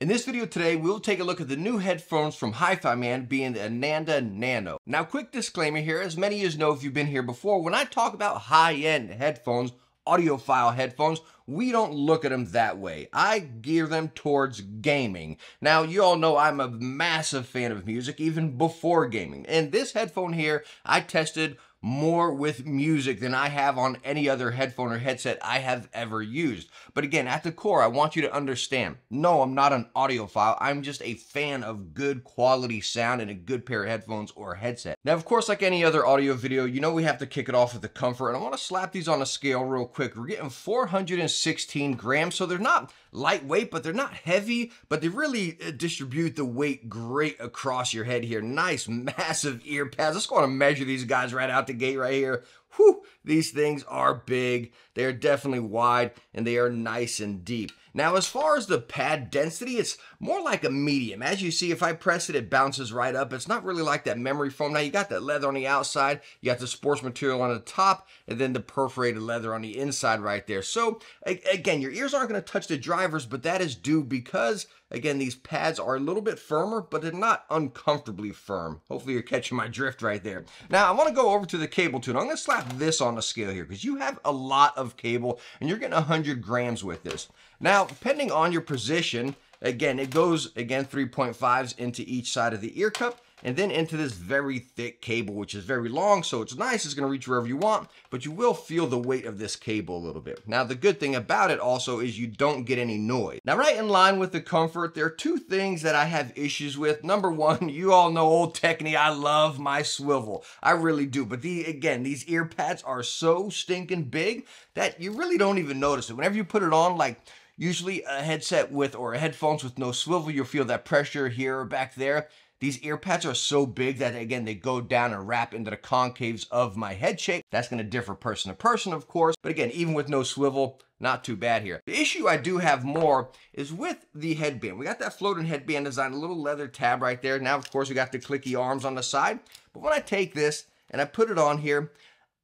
In this video today, we'll take a look at the new headphones from HiFiMan, being the Ananda Nano. Now, quick disclaimer here, as many of you know if you've been here before, when I talk about high-end headphones, audiophile headphones, we don't look at them that way. I gear them towards gaming. Now, you all know I'm a massive fan of music, even before gaming. And this headphone here, I tested more with music than I have on any other headphone or headset I have ever used. But again, at the core, I want you to understand, no, I'm not an audiophile. I'm just a fan of good quality sound and a good pair of headphones or headset. Now, of course, like any other audio video, you know we have to kick it off with the comfort. And I want to slap these on a scale real quick. We're getting 416 grams, so they're not lightweight, but they're not heavy, but they really distribute the weight great across your head here. Nice, massive ear pads. Let's go on and measure these guys right out the gate right here. Whew, these things are big. They are definitely wide and they are nice and deep. Now, as far as the pad density, it's more like a medium. As you see, if I press it, it bounces right up. It's not really like that memory foam. Now, you got that leather on the outside, you got the sports material on the top, and then the perforated leather on the inside right there. So, again, your ears aren't going to touch the drivers, but that is due because, again, these pads are a little bit firmer, but they're not uncomfortably firm. Hopefully, you're catching my drift right there. Now, I want to go over to the cable tune. I'm going to slap this on the scale here because you have a lot of cable, and you're getting 100 grams with this. Now, depending on your position, again, it goes, again, 3.5s into each side of the ear cup and then into this very thick cable, which is very long, so it's nice. It's going to reach wherever you want, but you will feel the weight of this cable a little bit. Now, the good thing about it also is you don't get any noise. Now, right in line with the comfort, there are two things that I have issues with. Number one, you all know old Techne, I love my swivel. I really do, but again, these ear pads are so stinking big that you really don't even notice it. Whenever you put it on, like, usually a headset with or headphones with no swivel, you'll feel that pressure here or back there. These ear pads are so big that, again, they go down and wrap into the concaves of my head shape. That's going to differ person to person, of course. But again, even with no swivel, not too bad here. The issue I do have more is with the headband. We got that floating headband design, a little leather tab right there. Now, of course, we got the clicky arms on the side. But when I take this and I put it on here,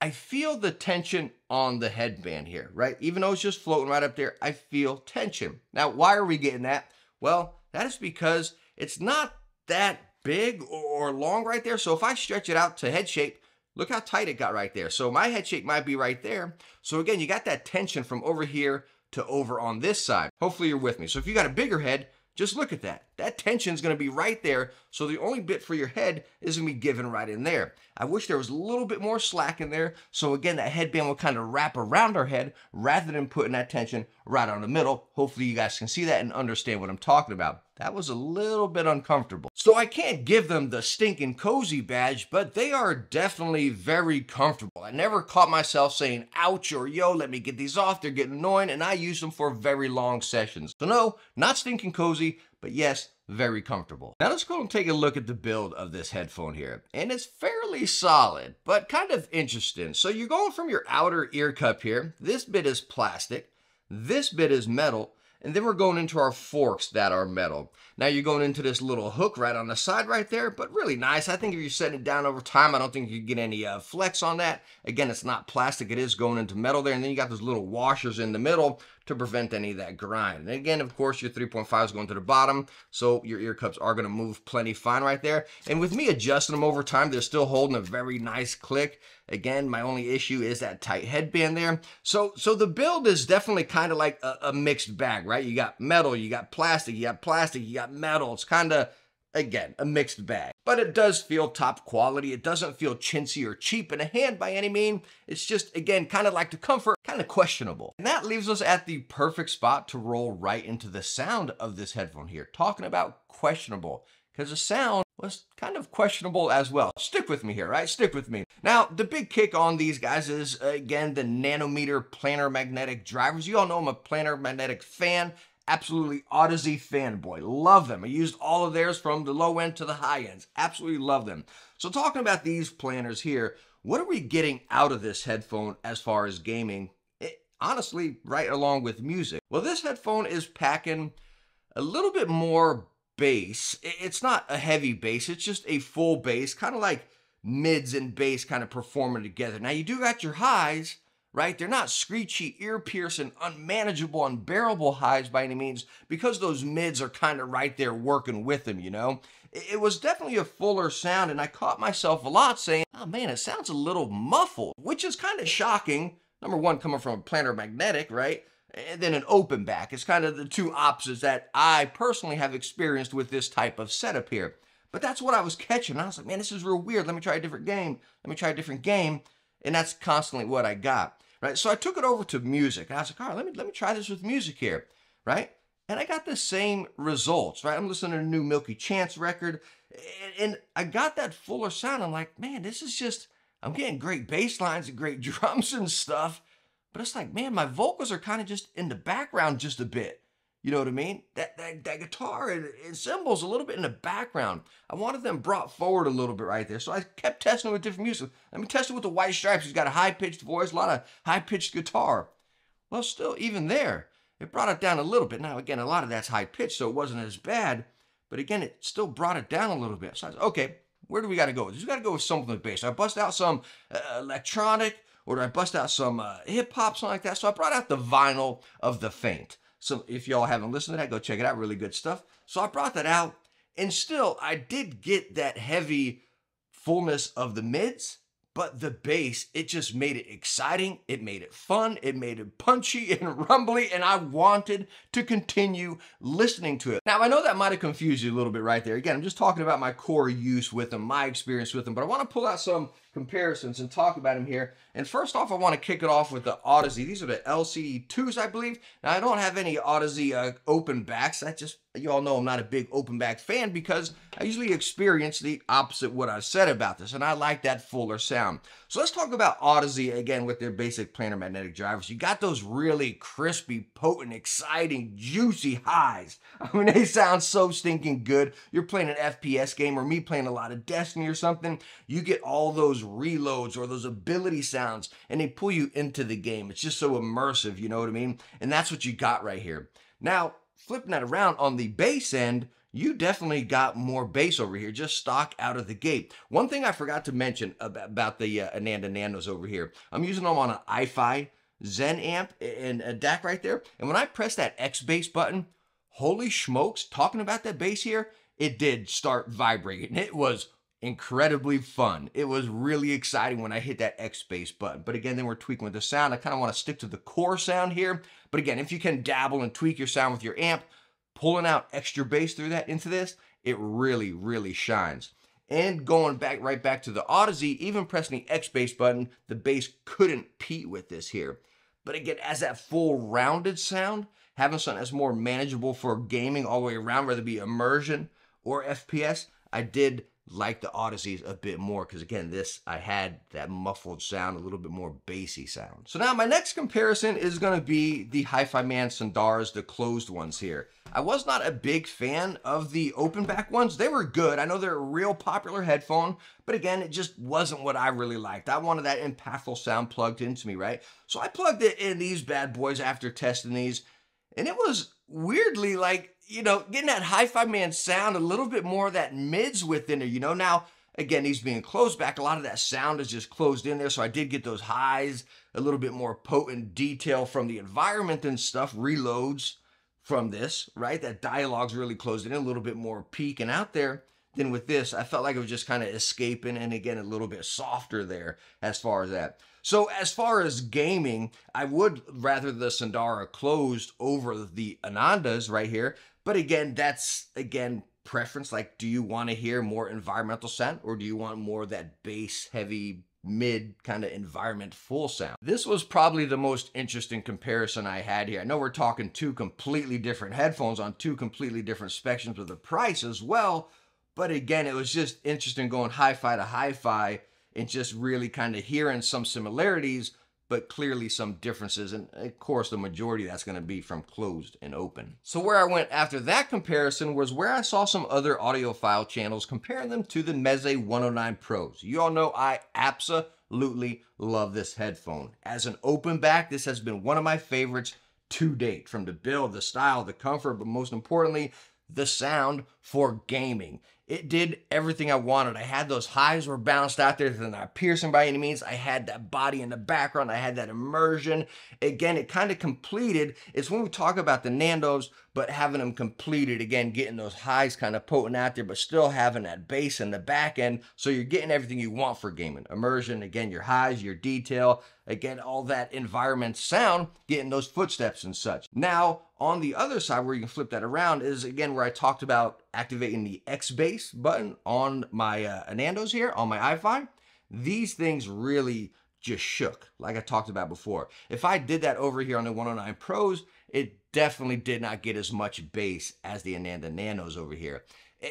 I feel the tension on the headband here, right? Even though it's just floating right up there, I feel tension. Now, why are we getting that? Well, that is because it's not that big or long right there. So if I stretch it out to head shape, look how tight it got right there. So my head shape might be right there. So again, you got that tension from over here to over on this side. Hopefully you're with me. So if you got a bigger head, just look at that. That tension is going to be right there. So the only bit for your head is going to be given right in there. I wish there was a little bit more slack in there. So again, that headband will kind of wrap around our head rather than putting that tension right on the middle. Hopefully you guys can see that and understand what I'm talking about. That was a little bit uncomfortable. So I can't give them the stinking cozy badge, but they are definitely very comfortable. I never caught myself saying, ouch, or yo, let me get these off. They're getting annoying, and I use them for very long sessions. So no, not stinking cozy, but yes, very comfortable. Now let's go and take a look at the build of this headphone here. And it's fairly solid, but kind of interesting. So you're going from your outer ear cup here. This bit is plastic. This bit is metal. And then we're going into our forks that are metal. Now you're going into this little hook right on the side right there, but really nice. I think if you're setting it down over time, I don't think you get any flex on that. Again, it's not plastic. It is going into metal there. And then you got those little washers in the middle to prevent any of that grind. And again, of course, your 3.5 is going to the bottom, so your ear cups are going to move plenty fine right there. And with me adjusting them over time, they're still holding a very nice click. Again, my only issue is that tight headband there. So the build is definitely kind of like a mixed bag, right? You got metal, you got plastic, you got metal. It's kind of, again, a mixed bag. But it does feel top quality. It doesn't feel chintzy or cheap in the hand by any mean. It's just, again, kind of like the comfort, kind of questionable. And that leaves us at the perfect spot to roll right into the sound of this headphone here. Talking about questionable, because the sound was kind of questionable as well. Stick with me here, right? Stick with me. Now, the big kick on these guys is, again, the nanometer planar magnetic drivers. You all know I'm a planar magnetic fan. Absolutely Odyssey fanboy. Love them. I used all of theirs from the low end to the high ends. Absolutely love them. So talking about these planners here, what are we getting out of this headphone as far as gaming? Honestly, right along with music. Well, this headphone is packing a little bit more bass. It's not a heavy bass. It's just a full bass, kind of like mids and bass kind of performing together. Now, you do got your highs, right? They're not screechy, ear-piercing, unmanageable, unbearable highs by any means, because those mids are kind of right there working with them, you know? It was definitely a fuller sound, and I caught myself a lot saying, oh man, it sounds a little muffled, which is kind of shocking. Number one, coming from a planar magnetic, right? And then an open back. It's kind of the two opposites that I personally have experienced with this type of setup here. But that's what I was catching. I was like, man, this is real weird. Let me try a different game. Let me try a different game. And that's constantly what I got, right? So I took it over to music. And I was like, all right, let me try this with music here, right? And I got the same results, right? I'm listening to a new Milky Chance record, and I got that fuller sound. I'm like, man, this is just, I'm getting great bass lines and great drums and stuff. But it's like, man, my vocals are kind of just in the background just a bit. You know what I mean? That guitar and cymbals a little bit in the background. I wanted them brought forward a little bit right there. So I kept testing with different music. Let me test it with the White Stripes. He's got a high-pitched voice, a lot of high-pitched guitar. Well, still, even there, it brought it down a little bit. Now, again, a lot of that's high-pitched, so it wasn't as bad. But again, it still brought it down a little bit. So I said, okay, where do we got to go with this? We got to go with something with bass. So I bust out some electronic, or do I bust out some hip-hop, something like that? So I brought out the vinyl of The Faint. So if y'all haven't listened to that, go check it out. Really good stuff. So I brought that out, and still, I did get that heavy fullness of the mids, but the bass, it just made it exciting. It made it fun. It made it punchy and rumbly, and I wanted to continue listening to it. Now, I know that might have confused you a little bit right there. Again, I'm just talking about my core use with them, my experience with them, but I want to pull out some comparisons and talk about them here. And first off, I want to kick it off with the Audeze. These are the LCD2s, I believe. Now, I don't have any Audeze open backs. You all know I'm not a big open back fan because I usually experience the opposite what I said about this, and I like that fuller sound. So let's talk about Audeze again with their basic planar magnetic drivers. You got those really crispy, potent, exciting, juicy highs. I mean, they sound so stinking good. You're playing an FPS game or me playing a lot of Destiny or something, you get all those reloads or those ability sounds, and they pull you into the game. It's just so immersive, you know what I mean? And that's what you got right here. Now, flipping that around on the bass end, you definitely got more bass over here, just stock out of the gate. One thing I forgot to mention about the Ananda Nanos over here, I'm using them on an HiFi Zen amp and a DAC right there. And when I press that X bass button, holy smokes, talking about that bass here, it did start vibrating. It was incredibly fun. It was really exciting when I hit that X bass button. But again, then we're tweaking with the sound. I kind of want to stick to the core sound here. But again, if you can dabble and tweak your sound with your amp, pulling out extra bass through that into this, it really, really shines. And going right back to the Audeze, even pressing the X bass button, the bass couldn't compete with this here. But again, as that full rounded sound, having something that's more manageable for gaming all the way around, whether it be immersion or FPS, I did like the Audeze a bit more because again, I had that muffled sound, a little bit more bassy sound. So now my next comparison is going to be the HiFiMan Sandaras, the closed ones here. I was not a big fan of the open back ones. They were good. I know they're a real popular headphone, but again, it just wasn't what I really liked. I wanted that impactful sound plugged into me, right? So I plugged it in these bad boys after testing these, and it was weirdly like, you know, getting that HiFiMan sound, a little bit more of that mids within it, you know. Now, again, these being closed back, a lot of that sound is just closed in there, so I did get those highs, a little bit more potent detail from the environment and stuff, reloads from this, right? That dialogue's really closed in, a little bit more peaking out there. Then with this, I felt like it was just kind of escaping, and again, a little bit softer there as far as that. So as far as gaming, I would rather the Sandara closed over the Anandas right here. But again, that's, preference. Like, do you want to hear more environmental sound, or do you want more of that bass heavy mid kind of environment full sound? This was probably the most interesting comparison I had here. I know we're talking two completely different headphones on two completely different spectrums of the price as well. But again, it was just interesting going hi-fi to hi-fi and just really kind of hearing some similarities, but clearly some differences. And of course, the majority of that's going to be from closed and open. So where I went after that comparison was where I saw some other audiophile channels comparing them to the Meze 109 Pros. You all know I absolutely love this headphone. As an open back, this has been one of my favorites to date, from the build, the style, the comfort, but most importantly, the sound for gaming. It did everything I wanted. I had those highs were balanced out there. They're not piercing by any means. I had that body in the background. I had that immersion. Again, it kind of completed. It's when we talk about the Nandos, but having them completed, again, getting those highs kind of potent out there, but still having that bass in the back end. So you're getting everything you want for gaming. Immersion, again, your highs, your detail, again, all that environment sound, getting those footsteps and such. Now, on the other side, where you can flip that around, is again where I talked about activating the X bass button on my Anandos here, on my HiFi. These things really just shook, like I talked about before. If I did that over here on the 109 Pros, it definitely did not get as much bass as the Ananda Nanos over here.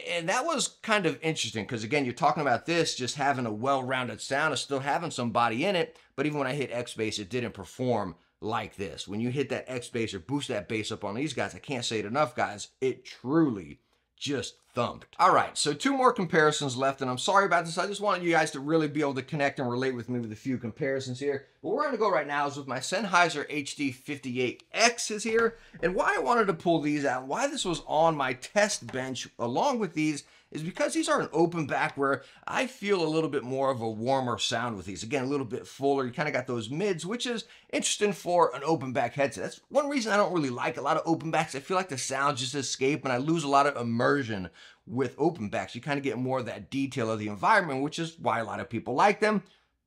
And that was kind of interesting because, again, you're talking about this just having a well-rounded sound and still having some body in it. But even when I hit X bass, it didn't perform like this. When you hit that X bass or boost that bass up on these guys, I can't say it enough, guys, it truly just thumped. All right, so 2 more comparisons left, and I'm sorry about this. I just wanted you guys to really be able to connect and relate with me with a few comparisons here. But where we're gonna go right now is with my Sennheiser HD58X is here, and why I wanted to pull these out, why this was on my test bench along with these, is because these are an open back where I feel a little bit more of a warmer sound with these. Again, a little bit fuller. You kind of got those mids, which is interesting for an open back headset. That's one reason I don't really like a lot of open backs. I feel like the sounds just escape and I lose a lot of immersion with open backs. You kind of get more of that detail of the environment, which is why a lot of people like them.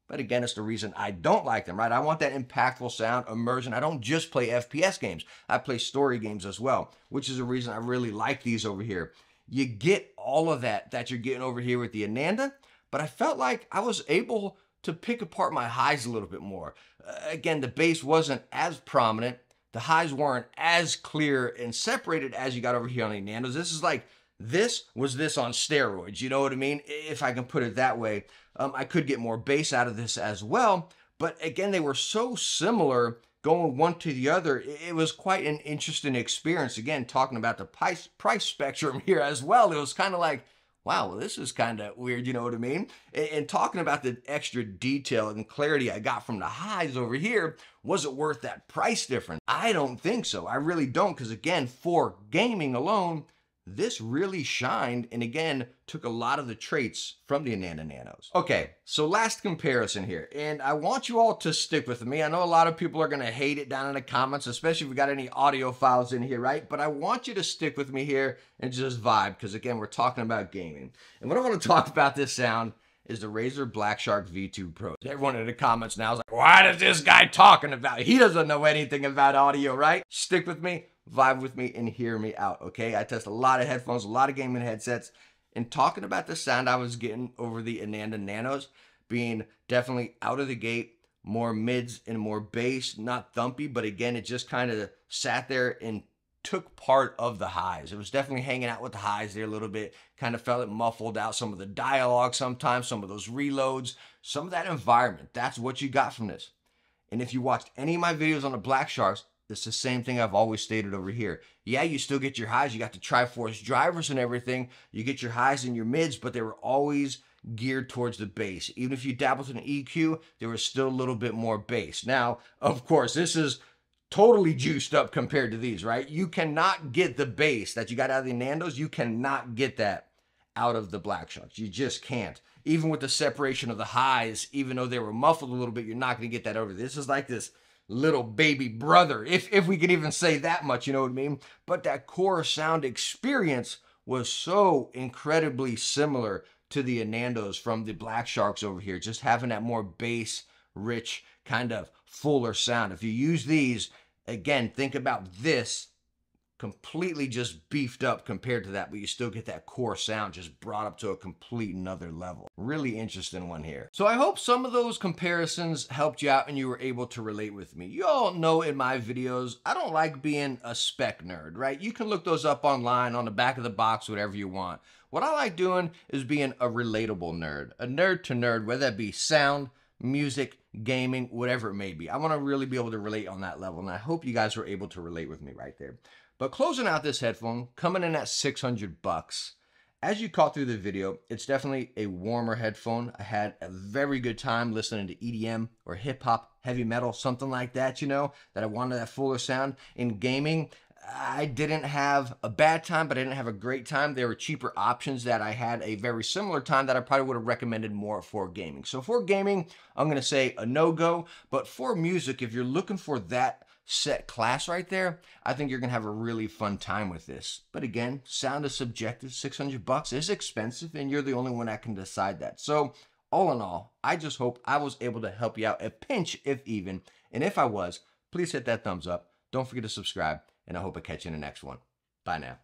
But again, it's the reason I don't like them, right? I want that impactful sound, immersion. I don't just play FPS games. I play story games as well, which is the reason I really like these over here. You get all of that you're getting over here with the Ananda, but I felt like I was able to pick apart my highs a little bit more. Again, the bass wasn't as prominent. The highs weren't as clear and separated as you got over here on the Nandos. This was this on steroids, you know what I mean? If I can put it that way. I could get more bass out of this as well, but again, they were so similar going one to the other. It was quite an interesting experience. Again, talking about the price spectrum here as well, it was kind of like, wow, well, this is kind of weird, you know what I mean? And talking about the extra detail and clarity I got from the highs over here, was it worth that price difference? I don't think so. I really don't, because again, for gaming alone, this really shined and again took a lot of the traits from the Ananda Nanos. Okay, so last comparison here, and I want you all to stick with me. I know a lot of people are going to hate it down in the comments, especially if we got any audio files in here, right? But I want you to stick with me here and just vibe, because again, we're talking about gaming. And what I want to talk about this sound is the Razer Black Shark V2 Pro. Everyone in the comments now is like, why is this guy talking about it? He doesn't know anything about audio, right? Stick with me, vibe with me, and hear me out, okay? I test a lot of headphones, a lot of gaming headsets, and talking about the sound I was getting over the Ananda Nanos being definitely out of the gate, more mids and more bass, not thumpy, but again, it just kind of sat there and took part of the highs. It was definitely hanging out with the highs there a little bit, kind of felt it muffled out some of the dialogue sometimes, some of those reloads, some of that environment. That's what you got from this. And if you watched any of my videos on the Black Sharks, it's the same thing I've always stated over here. Yeah, you still get your highs. You got the Triforce drivers and everything. You get your highs and your mids, but they were always geared towards the bass. Even if you dabbled in an EQ, there was still a little bit more bass. Now, of course, this is totally juiced up compared to these, right? You cannot get the bass that you got out of the Nandos. You cannot get that out of the Black Sharks. You just can't. Even with the separation of the highs, even though they were muffled a little bit, you're not going to get that over. This is like this little baby brother, if we could even say that much, you know what I mean? But that core sound experience was so incredibly similar to the Anandos from the Black Sharks over here, just having that more bass rich kind of fuller sound. If you use these, again, think about this completely just beefed up compared to that, but you still get that core sound just brought up to a complete another level. Really interesting one here. So I hope some of those comparisons helped you out and you were able to relate with me. You all know in my videos, I don't like being a spec nerd, right? You can look those up online, on the back of the box, whatever you want. What I like doing is being a relatable nerd, a nerd to nerd, whether that be sound, music, gaming, whatever it may be. I want to really be able to relate on that level, and I hope you guys were able to relate with me right there. But closing out this headphone, coming in at 600 bucks. As you caught through the video, it's definitely a warmer headphone. I had a very good time listening to EDM or hip hop, heavy metal, something like that, you know, that I wanted that fuller sound. In gaming, I didn't have a bad time, but I didn't have a great time. There were cheaper options that I had a very similar time that I probably would have recommended more for gaming. So for gaming, I'm going to say a no-go. But for music, if you're looking for that set class right there, I think you're going to have a really fun time with this. But again, sound is subjective. $600 is expensive, and you're the only one that can decide that. So all in all, I just hope I was able to help you out a pinch, if even. And if I was, please hit that thumbs up. Don't forget to subscribe, and I hope I catch you in the next one. Bye now.